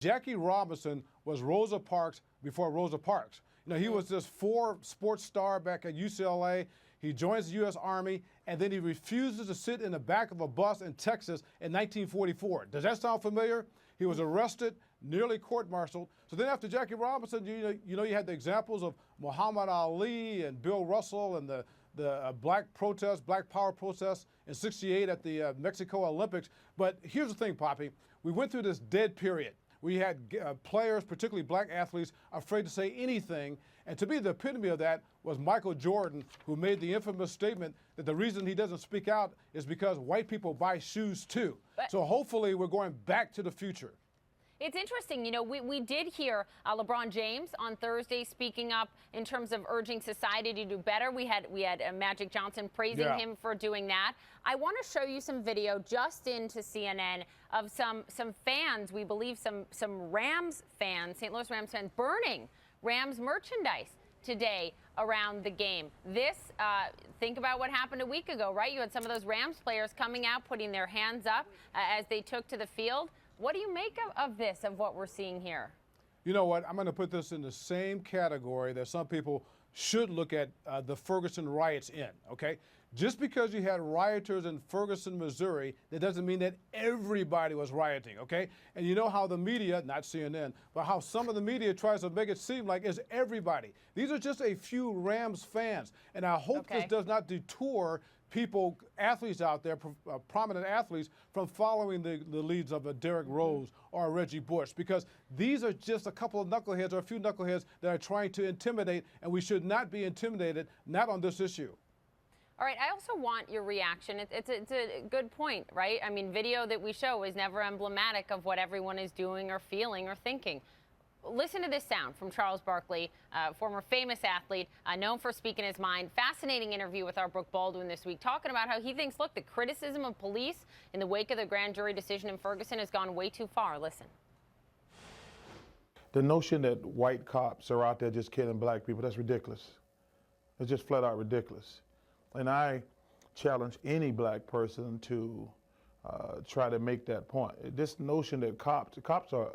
Jackie Robinson was Rosa Parks before Rosa Parks. You know, he was this sports star back at UCLA. He joins the U.S. Army, and then he refuses to sit in the back of a bus in Texas in 1944. Does that sound familiar? He was arrested, nearly court-martialed. So then after Jackie Robinson, you had the examples of Muhammad Ali and Bill Russell and the black power protest in '68 at the Mexico Olympics. But here's the thing, Poppy. We went through this dead period. We had players, particularly black athletes, afraid to say anything. And to me, the epitome of that was Michael Jordan, who made the infamous statement that the reason he doesn't speak out is because white people buy shoes too. So hopefully we're going back to the future. It's interesting, you know, we did hear LeBron James on Thursday speaking up in terms of urging society to do better. We had Magic Johnson praising him for doing that. I want to show you some video just into CNN of some fans, we believe some Rams fans, St. Louis Rams fans, burning Rams merchandise today around the game. This, think about what happened a week ago, right? You had some of those Rams players coming out, putting their hands up as they took to the field. What do you make of this, of what we're seeing here? You know what? I'm going to put this in the same category that some people should look at the Ferguson riots in, okay? Just because you had rioters in Ferguson, Missouri, that doesn't mean that everybody was rioting, okay? And you know how the media, not CNN, but how some of the media tries to make it seem like it's everybody. These are just a few Rams fans. And I hope this does not detour people, athletes out there, prominent athletes, from following the leads of a Derrick Rose or a Reggie Bush, because these are just a couple of knuckleheads or a few knuckleheads that are trying to intimidate, and we should not be intimidated, not on this issue. All right, I also want your reaction. It's a good point, right? I mean, video that we show is never emblematic of what everyone is doing or feeling or thinking. Listen to this sound from Charles Barkley, former famous athlete, known for speaking his mind. Fascinating interview with our Brooke Baldwin this week, talking about how he thinks, look, the criticism of police in the wake of the grand jury decision in Ferguson has gone way too far. Listen. The notion that white cops are out there just killing black people, that's ridiculous. It's just flat out ridiculous. And I challenge any black person to try to make that point. This notion that cops are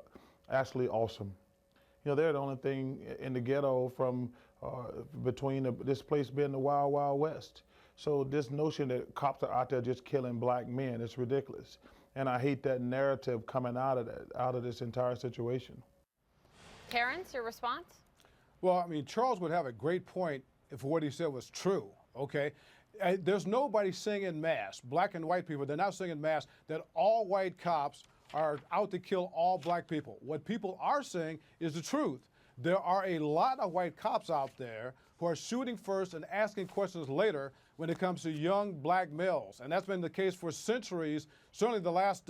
actually awesome. You know, they're the only thing in the ghetto from between this place being the Wild Wild West. So this notion that cops are out there just killing black men is ridiculous. And I hate that narrative coming out of this entire situation. Terrence, your response? Well, I mean, Charles would have a great point if what he said was true, okay? There's nobody saying en masse, black and white people, they're not saying en masse that all white cops are out to kill all black people. What people are saying is the truth. There are a lot of white cops out there who are shooting first and asking questions later when it comes to young black males. And that's been the case for centuries. Certainly the last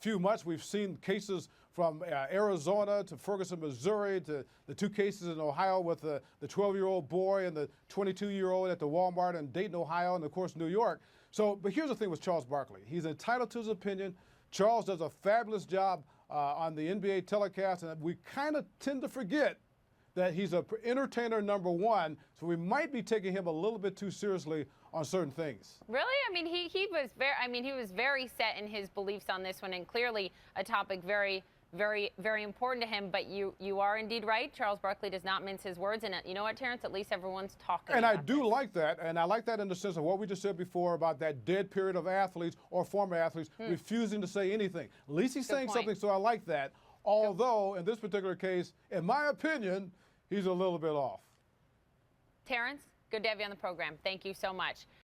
few months, we've seen cases from Arizona to Ferguson, Missouri, to the two cases in Ohio with the 12-year-old boy and the 22-year-old at the Walmart in Dayton, Ohio, and of course, New York. So, but here's the thing with Charles Barkley. He's entitled to his opinion. Charles does a fabulous job on the NBA telecast, and we kind of tend to forget that he's an entertainer #1, so we might be taking him a little bit too seriously on certain things. Really? I mean, he was very set in his beliefs on this one, and clearly a topic very important to him. But you are indeed right. Charles Barkley does not mince his words, and you know what, Terrence? At least everyone's talking. And about I do this. like that, and I like that in the sense of what we just said before about that dead period of athletes or former athletes refusing to say anything. At least he's saying something, so I like that. Although in this particular case, in my opinion, he's a little bit off. Terrence, good to have you on the program. Thank you so much.